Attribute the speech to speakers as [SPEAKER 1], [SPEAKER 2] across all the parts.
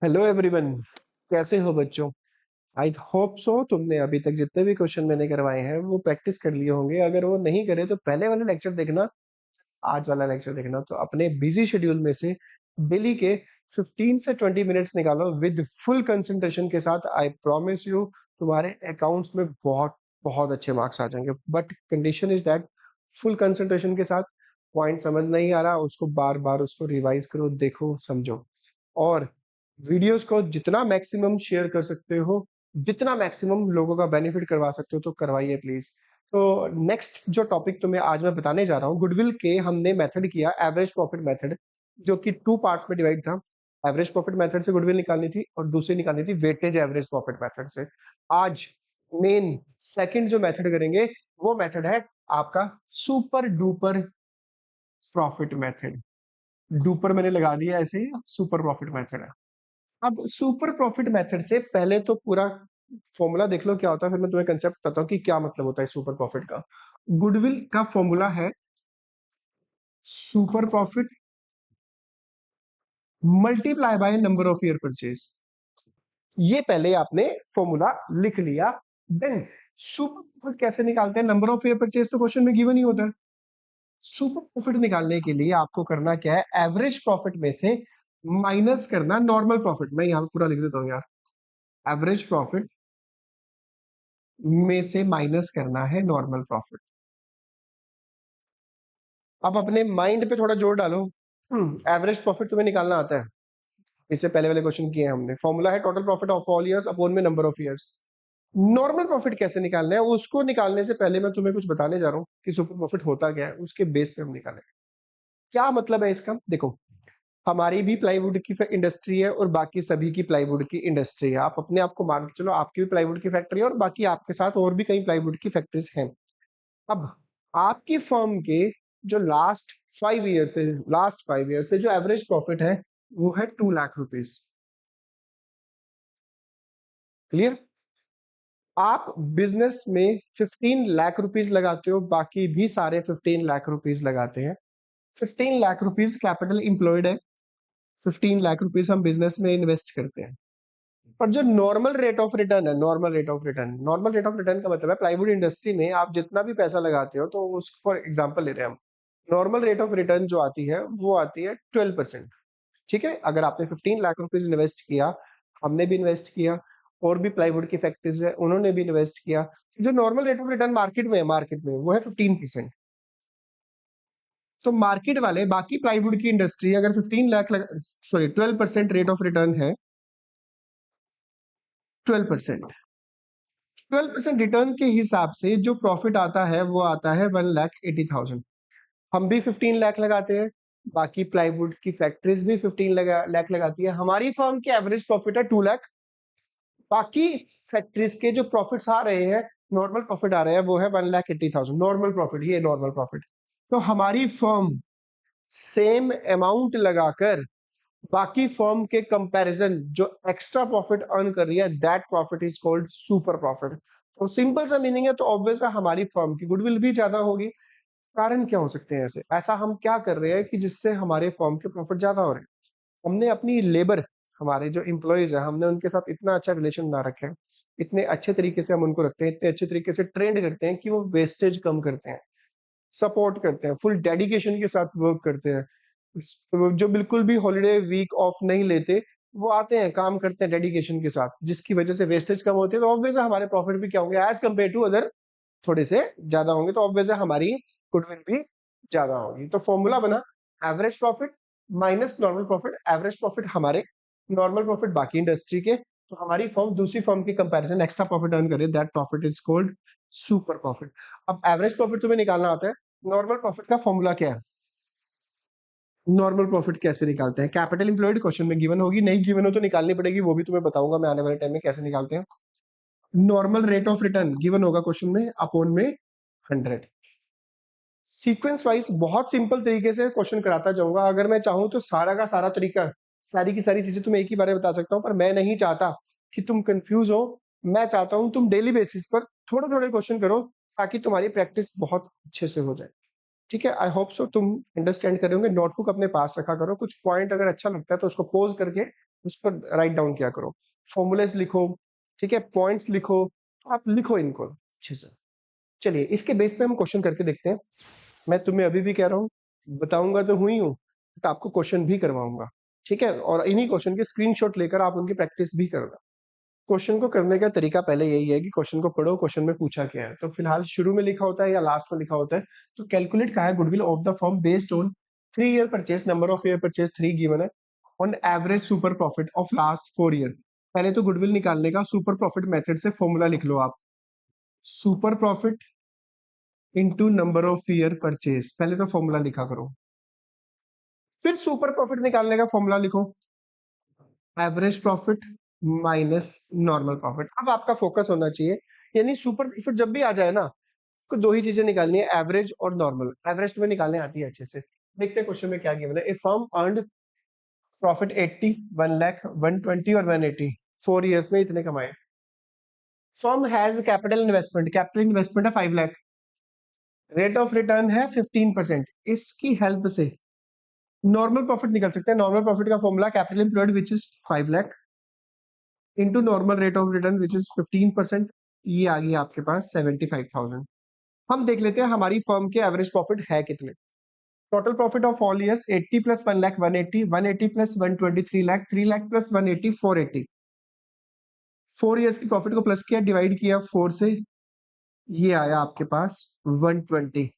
[SPEAKER 1] Hello everyone. कैसे हो बच्चों? आई होप सो तुमने अभी तक जितने भी क्वेश्चन मैंने करवाए हैं वो प्रैक्टिस कर लिए होंगे। अगर वो नहीं करे तो पहले वाला लेक्चर देखना, आज वाला लेक्चर देखना। तो अपने बिजी शेड्यूल में से डेली के 15 से 20 मिनट्स निकालो विद फुल कंसंट्रेशन के साथ। आई प्रॉमिस यू तुम्हारे अकाउंट्स में बहुत बहुत अच्छे मार्क्स आ जाएंगे। But condition is that full concentration के साथ। पॉइंट समझ नहीं आ रहा उसको बार बार उसको रिवाइज करो, देखो, समझो। और वीडियोस को जितना मैक्सिमम शेयर कर सकते हो, जितना मैक्सिमम लोगों का बेनिफिट करवा सकते हो तो करवाइए प्लीज। तो नेक्स्ट जो टॉपिक तुम्हें आज मैं बताने जा रहा हूँ, गुडविल के हमने मेथड किया एवरेज प्रॉफिट मेथड, जो कि 2 पार्ट्स में डिवाइड था। एवरेज प्रॉफिट मेथड से गुडविल निकालनी थी और दूसरी निकालनी थी वेटेज एवरेज प्रॉफिट मेथड से। आज मेन सेकंड जो मेथड करेंगे वो मेथड है आपका super duper profit method. Duper मैंने लगा दिया ऐसे ही, सुपर प्रॉफिट मेथड है। अब सुपर प्रॉफिट मेथड से पहले तो पूरा फॉर्मूला देख लो क्या होता है, फिर मैं तुम्हें कंसेप्ट बताता हूँ कि क्या मतलब होता है सुपर प्रॉफिट का। गुडविल का फॉर्मूला है super profit multiply by number of year purchase. ये पहले आपने फॉर्मूला लिख लिया। देन सुपर प्रॉफिट कैसे निकालते हैं? नंबर ऑफ ईयर परचेज तो क्वेश्चन में गिवन ही होता है। सुपर प्रॉफिट निकालने के लिए आपको करना क्या है? एवरेज प्रॉफिट में से माइनस करना नॉर्मल प्रॉफिट। मैं यहां पूरा लिख देता हूं यार। एवरेज प्रॉफिट में से माइनस करना है नॉर्मल प्रॉफिट। अब अपने माइंड पे थोड़ा जोर डालो। एवरेज प्रॉफिट तुम्हें निकालना आता है? इससे पहले वाले क्वेश्चन किए हैं हमने। फॉर्मूला है total profit of all years upon में number of years. Normal profit कैसे निकालना है उसको निकालने से पहले मैं तुम्हें कुछ बताने जा रहा हूँ कि सुपर प्रॉफिट होता क्या है, उसके बेस पे हम निकालें। क्या मतलब है इसका? देखो, हमारी भी प्लाईवुड की इंडस्ट्री है और बाकी सभी की प्लाईवुड की इंडस्ट्री है। आप अपने आप को मान के चलो, आपकी भी प्लाईवुड की फैक्ट्री है और बाकी आपके साथ और भी कई प्लाईवुड की फैक्ट्रीज हैं। अब आपकी फर्म के जो लास्ट 5 ईयर से जो एवरेज प्रॉफिट है वो है 2 लाख रुपीज। क्लियर? आप बिजनेस में 15 लाख रुपीज लगाते हो, बाकी भी सारे 15 लाख रुपीज लगाते हैं। 15 लाख रुपीज कैपिटल इंप्लॉयड है। 15 लाख रुपीज हम बिजनेस में इन्वेस्ट करते हैं। पर जो नॉर्मल रेट ऑफ रिटर्न है, नॉर्मल रेट ऑफ रिटर्न का मतलब है प्लाईवुड इंडस्ट्री में आप जितना भी पैसा लगाते हो, तो उस फॉर एग्जांपल ले रहे हैं हम, नॉर्मल रेट ऑफ रिटर्न जो आती है वो आती है 12%। ठीक है, अगर आपने 15 लाख रुपीज इन्वेस्ट किया, हमने भी इन्वेस्ट किया, और भी प्लाईवुड की फैक्ट्रीज है उन्होंने भी इन्वेस्ट किया, जो normal rate of return market में वो है 15%। तो मार्केट वाले बाकी प्लाईवुड की इंडस्ट्री अगर 12% रेट ऑफ रिटर्न है, 12% रिटर्न के हिसाब से जो प्रॉफिट आता है वो आता है 1,80,000। हम भी 15 लाख लगाते हैं, बाकी प्लाईवुड की फैक्ट्रीज भी 15 लाख लगाती है। हमारी फर्म की एवरेज प्रॉफिट है 2 लाख। बाकी फैक्ट्रीज के जो प्रॉफिट्स आ रहे हैं, नॉर्मल प्रॉफिट आ रहे हैं, वो है 1,80,000 नॉर्मल प्रॉफिट। ये नॉर्मल प्रॉफिट। तो हमारी फर्म सेम अमाउंट लगाकर बाकी फर्म के कंपैरिजन जो एक्स्ट्रा प्रॉफिट अर्न कर रही है, that profit is called super profit. तो सिंपल सा मीनिंग है, तो ऑब्वियस है हमारी फर्म की गुडविल भी ज्यादा होगी। कारण क्या हो सकते हैं ऐसे? ऐसा हम क्या कर रहे हैं कि जिससे हमारे फर्म के प्रॉफिट ज्यादा हो रहे हैं? हमने अपनी लेबर, हमारे जो एम्प्लॉयज है, हमने उनके साथ इतना अच्छा रिलेशन बना रखा है, इतने अच्छे तरीके से हम उनको रखते हैं, इतने अच्छे तरीके से ट्रेंड करते हैं कि वो वेस्टेज कम करते हैं, सपोर्ट करते हैं, फुल डेडिकेशन के साथ वर्क करते हैं। जो बिल्कुल भी हॉलिडे वीक ऑफ नहीं लेते, वो आते हैं, काम करते हैं डेडिकेशन के साथ, जिसकी वजह से वेस्टेज कम होती है। तो ऑब्वियस है हमारे प्रॉफिट भी क्या होंगे एज कम्पेयर टू अदर, थोड़े से ज्यादा होंगे। तो ऑब्वियस है हमारी गुडविल भी ज्यादा होगी। तो फॉर्मूला बना average profit minus normal profit. Average profit हमारे, नॉर्मल प्रॉफिट बाकी इंडस्ट्री के। तो हमारी फर्म दूसरी फर्म की कंपैरिजन एक्स्ट्रा प्रॉफिट अर्न करे, that profit is called super profit. अब एवरेज प्रॉफिट तुम्हें निकालना आता है। नॉर्मल प्रॉफिट का फॉर्मूला क्या है? नॉर्मल प्रॉफिट कैसे निकालते हैं? कैपिटल इंप्लॉयड क्वेश्चन में गिवन होगी, नहीं गिवन हो तो निकालनी पड़ेगी, वो भी तुम्हें बताऊंगा मैं आने वाले टाइम में कैसे निकालते हैं। Normal rate of return given होगा क्वेश्चन में, अपॉन में 100। सीक्वेंस वाइज बहुत सिंपल तरीके से क्वेश्चन कराता जाऊंगा। अगर मैं चाहूं तो सारा का सारा तरीका, सारी की सारी चीजें तुम्हें एक ही बारे में बता सकता हूं, पर मैं नहीं चाहता कि तुम कंफ्यूज हो। मैं चाहता हूं तुम डेली बेसिस पर थोड़े थोड़े क्वेश्चन करो, ताकि तुम्हारी प्रैक्टिस बहुत अच्छे से हो जाए। ठीक है, आई होप सो तुम अंडरस्टैंड कर रहे होंगे। नोटबुक अपने पास रखा करो, कुछ पॉइंट अगर अच्छा लगता है तो उसको पॉज करके उस पर राइट डाउन किया करो। फॉर्मूलेस लिखो, ठीक है, पॉइंट्स लिखो, तो आप लिखो इनको अच्छे से। चलिए इसके बेस पे हम क्वेश्चन करके देखते हैं। मैं तुम्हें अभी भी कह रहा हूँ, बताऊंगा तो हुई हूँ, तो आपको क्वेश्चन भी करवाऊंगा, ठीक है, और इन्हीं क्वेश्चन के स्क्रीनशॉट लेकर आप उनकी प्रैक्टिस भी करना। क्वेश्चन को करने का तरीका पहले यही है कि क्वेश्चन को पढ़ो, क्वेश्चन में पूछा क्या है। तो फिलहाल शुरू में लिखा होता है या लास्ट में लिखा होता है, तो कैलकुलेट का है goodwill of the firm based on 3 year purchase, number of year purchase 3 given है, on average super profit of last 4 year. पहले तो गुडविल निकालने का सुपर प्रॉफिट मेथड से फॉर्मूला लिख लो आप, super profit into number of year purchase, पहले तो फॉर्मूला लिखा करो। फिर सुपर प्रॉफिट निकालने का फॉर्मूला लिखो, average profit minus normal profit. अब आपका फोकस होना चाहिए, यानी सुपर प्रॉफिट जब भी आ जाए ना, तो दो ही चीजें निकालनी है, एवरेज और नॉर्मल। एवरेज तुम्हें निकालने आती है अच्छे से। देखते हैं क्वेश्चन में क्या गिवन है। ए फर्म अर्नड प्रॉफिट 80, 1 लाख, 120 और 180, 4 इयर्स में इतने कमाए। फर्म हैज कैपिटल इन्वेस्टमेंट है 5 लाख, रेट ऑफ रिटर्न है 15%। इसकी हेल्प से नॉर्मल प्रॉफिट निकल सकते हैं। नॉर्मल प्रॉफिट का formula capital employed which is 5 lakh into normal rate of return which is 15%, ये आ गई आपके पास 75,000। हम देख लेते हैं हमारी फर्म के एवरेज प्रॉफिट है कितने। Total profit of all ears 80 plus 1 lakh 180, 180 plus 120 3 lakh, 3 lakh plus 180 480। 4 years की प्रॉफिट को प्लस किया, डिवाइड किया 4 से, ये आया आपके पास 120।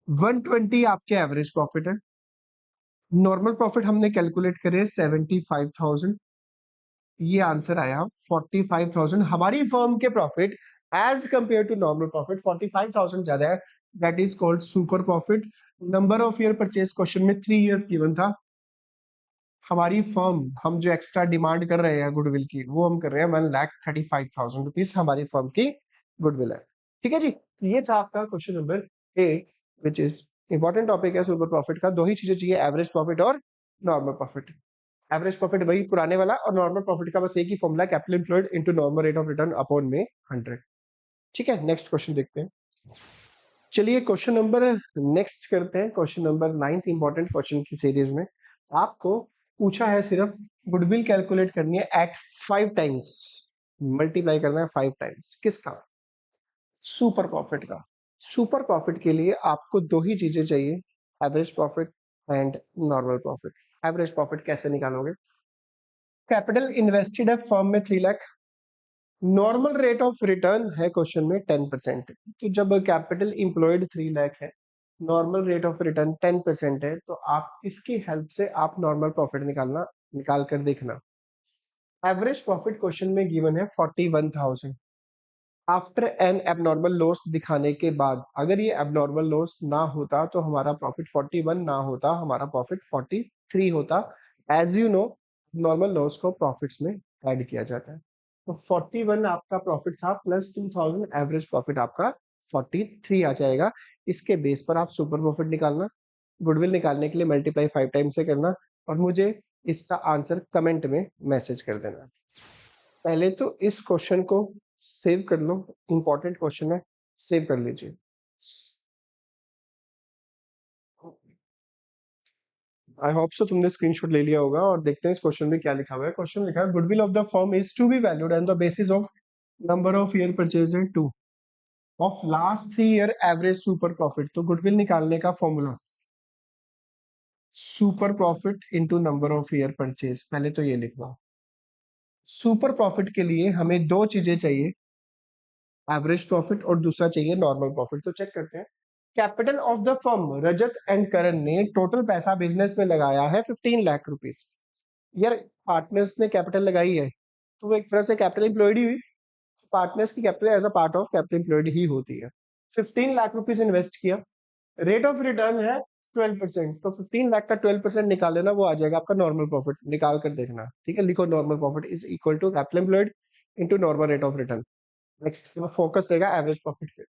[SPEAKER 1] 120 आपके एवरेज प्रॉफिट है। नॉर्मल प्रॉफिट हमने कैलकुलेट करे 75,000, ये आंसर आया 45,000। हमारी फर्म के profit as compare to normal profit 45,000 ज्यादा है, that is called super profit. Number of year purchase question में 3 इयर्स गिवन था। हमारी फर्म, हम जो एक्स्ट्रा डिमांड कर रहे हैं गुडविल की, वो हम कर रहे हैं 1,35,000 रुपीज हमारी फर्म की गुडविल है। ठीक है जी, तो ये था आपका question number 8, which is important topic है सुपर प्रॉफिट का। दो ही चीजें चाहिए, एवरेज प्रॉफिट और नॉर्मल प्रॉफिट। एवरेज प्रॉफिट वही पुराने वाला, और नॉर्मल प्रॉफिट का बस एक ही formula, capital employed into normal rate of return upon में 100। ठीक है, नेक्स्ट क्वेश्चन देखते हैं। चलिए क्वेश्चन नंबर नेक्स्ट करते हैं, क्वेश्चन नंबर 9 इंपॉर्टेंट क्वेश्चन की सीरीज में आपको पूछा है सिर्फ गुडविल कैलकुलेट करनी है एट 5 टाइम्स, मल्टीप्लाई करना है 5 टाइम्स। किसका? सुपर प्रॉफिट का। सुपर प्रॉफिट के लिए आपको दो ही चीजें चाहिए, average profit and normal profit. Average profit कैसे निकालोगे? कैपिटल इन्वेस्टेड है फर्म में 3 lakh, normal rate of return है क्वेश्चन में 10%। तो जब कैपिटल इंप्लॉयड 3 लाख है, नॉर्मल रेट ऑफ रिटर्न 10% है, तो आप इसकी हेल्प से आप नॉर्मल प्रॉफिट निकाल कर देखना। एवरेज प्रॉफिट क्वेश्चन में गिवन है 41,000। आफ्टर एन एबनॉर्मल लॉस दिखाने के बाद, अगर ये एबनॉर्मल लॉस ना होता तो हमारा प्रॉफिट 41 ना होता, हमारा प्रॉफिट 43 होता। As you know, normal loss को प्रॉफिट्स में ऐड किया जाता है। तो 41 आपका प्रॉफिट था, प्लस 2000 एवरेज प्रॉफिट आपका 43 आ जाएगा। इसके बेस पर आप सुपर प्रॉफिट निकालना। गुडविल निकालने के लिए मल्टीप्लाई 5 टाइम से करना, और मुझे इसका आंसर कमेंट में मैसेज कर देना। पहले तो इस क्वेश्चन को सेव कर लो, इंपॉर्टेंट क्वेश्चन है, सेव कर लीजिए। आई होप सो तुमने स्क्रीनशॉट ले लिया होगा, और देखते हैं इस क्वेश्चन में क्या लिखा हुआ है। क्वेश्चन लिखा है goodwill of the firm is to be valued on the basis of number of year purchase and 2 of last 3 year average super profit. तो गुडविल निकालने का formula super profit into number of year purchase, पहले तो ये लिखना। Super profit के लिए हमें दो चीजें चाहिए, एवरेज प्रॉफिट और दूसरा चाहिए नॉर्मल प्रॉफिट। तो चेक करते हैं। Capital of the firm, Rajat and Karan ने टोटल पैसा बिजनेस में लगाया है 15 लाख रुपीस। यार पार्टनर्स ने कैपिटल लगाई है, तो वो एक तरह से कैपिटल एम्प्लॉयड ही हुई। पार्टनर्स की capital as a part of capital employed ही होती है। 15 लाख रुपीस इन्वेस्ट किया, रेट ऑफ रिटर्न है 12%। तो 15 लाख का 12% निकाल लेना, वो आ जाएगा आपका नॉर्मल प्रॉफिट। निकाल कर देखना, ठीक है, लिखो normal profit is equal to capital employed into normal rate of return. Next focus रहेगा एवरेज प्रॉफिट पे।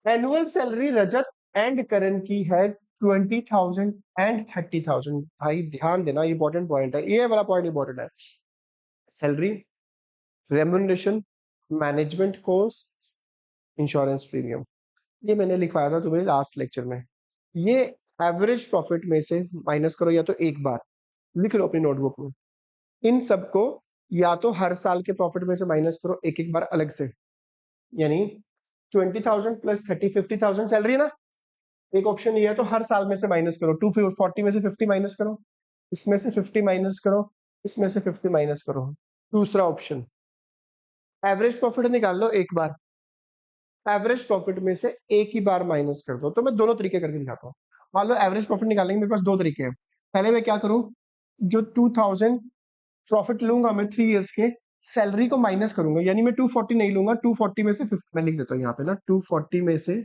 [SPEAKER 1] Annual salary Rajat and Karan की है 20,000 एंड 30,000। भाई ध्यान देना, इंपॉर्टेंट पॉइंट है, ये वाला पॉइंट इंपॉर्टेंट है। Salary, remuneration, management cost, insurance premium, ये मैंने लिखवाया था तुम्हें लास्ट लेक्चर में। ये एवरेज प्रॉफिट में से माइनस करो या तो एक बार, लिख लो अपनी नोटबुक में। इन सबको या तो हर साल के प्रॉफिट में से माइनस करो एक एक बार अलग से, यानी 20,000 प्लस 30 50,000 सैलरी है ना, एक ऑप्शन ये है, तो हर साल में से माइनस करो, 240 में से 50 माइनस करो, इसमें से 50 माइनस करो, इसमें से 50 माइनस करो। दूसरा ऑप्शन एवरेज प्रॉफिट निकाल लो एक बार, एवरेज प्रॉफिट में से एक ही बार माइनस कर दो। तो मैं दोनों तरीके करके दिखाता हूँ। मान लो एवरेज प्रॉफिट निकालने के मेरे पास दो तरीके हैं। पहले मैं क्या करूं, जो 2000 प्रॉफिट लूंगा मैं 3 इयर्स के, सैलरी को माइनस करूंगा, यानी मैं 240 नहीं लूंगा, 240 में से 50 मैं लिख देता हूँ यहाँ पे ना, 240 में से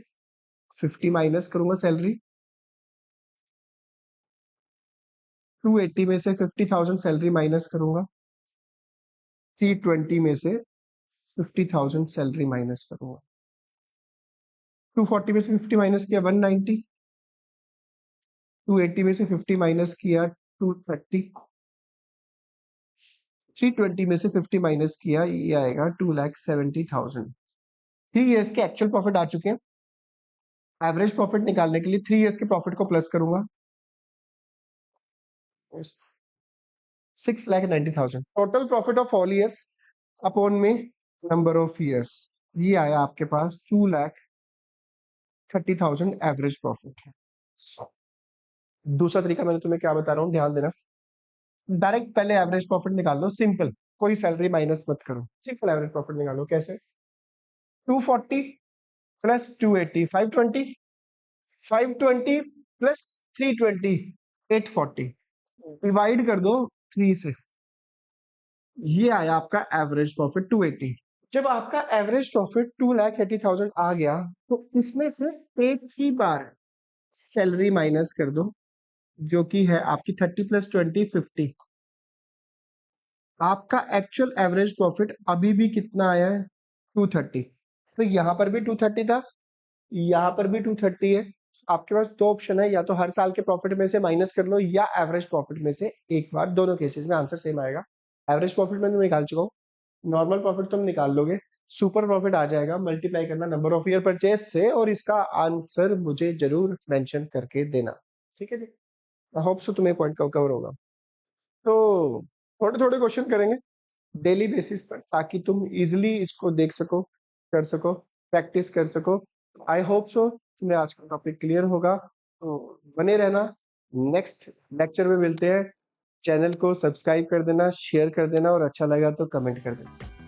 [SPEAKER 1] 50 माइनस करूंगा सैलरी, 280 में से 50,000 सैलरी माइनस करूंगा, 320 में से 50,000 सैलरी माइनस करूंगा, 240 में से 50 माइनस किया 190, 280 में से 50 माइनस किया 230, 320 में से 50 माइनस किया, ये आएगा 2,70,000। 3 इयर्स के एक्चुअल प्रॉफिट आ चुके हैं। एवरेज प्रॉफिट निकालने के लिए 3 इयर्स के प्रॉफिट को प्लस करूंगा, 6,90,000। Total profit of all years upon में नंबर ऑफ ईयर्स, ये आया आपके पास 2,30,000 एवरेज प्रॉफिट है। दूसरा तरीका मैंने तुम्हें क्या बता रहा हूँ, ध्यान देना। डायरेक्ट पहले एवरेज प्रॉफिट निकाल लो, सिंपल, कोई सैलरी माइनस मत करो, सिंपल एवरेज प्रॉफिट निकालो। कैसे, 240 प्लस 280 520, 520 प्लस 320 840, डिवाइड कर दो 3 से, ये आया आपका एवरेज प्रॉफिट 280। जब आपका एवरेज प्रॉफिट 2,80,000 आ गया, तो इसमें से एक ही बार सैलरी माइनस कर दो, जो कि है आपकी 30 प्लस 20 50। आपका एक्चुअल एवरेज प्रॉफिट अभी भी कितना आया है, 230। तो यहां पर भी 230 था, यहां पर भी 230 है। आपके पास दो ऑप्शन है, या तो हर साल के प्रॉफिट में से माइनस कर लो, या एवरेज प्रॉफिट में से एक बार, दोनों केसेस में आंसर सेम आएगा। एवरेज प्रॉफिट में तुम निकाल चुका हूँ, नॉर्मल प्रॉफिट तुम निकाल लोगे, सुपर प्रॉफिट आ जाएगा, मल्टीप्लाई करना नंबर ऑफ ईयर परचेज से, और इसका आंसर मुझे जरूर मेंशन करके देना, ठीक है जी। आई होप सो तुम्हें पॉइंट कवर होगा। तो थोड़े थोड़े क्वेश्चन करेंगे डेली बेसिस पर, ताकि तुम इजिली इसको देख सको, कर सको, प्रैक्टिस कर सको। आई होप सो तुम्हें आज का टॉपिक क्लियर होगा। तो बने रहना, नेक्स्ट लेक्चर में मिलते हैं। चैनल को सब्सक्राइब कर देना, शेयर कर देना, और अच्छा लगा तो कमेंट कर देना।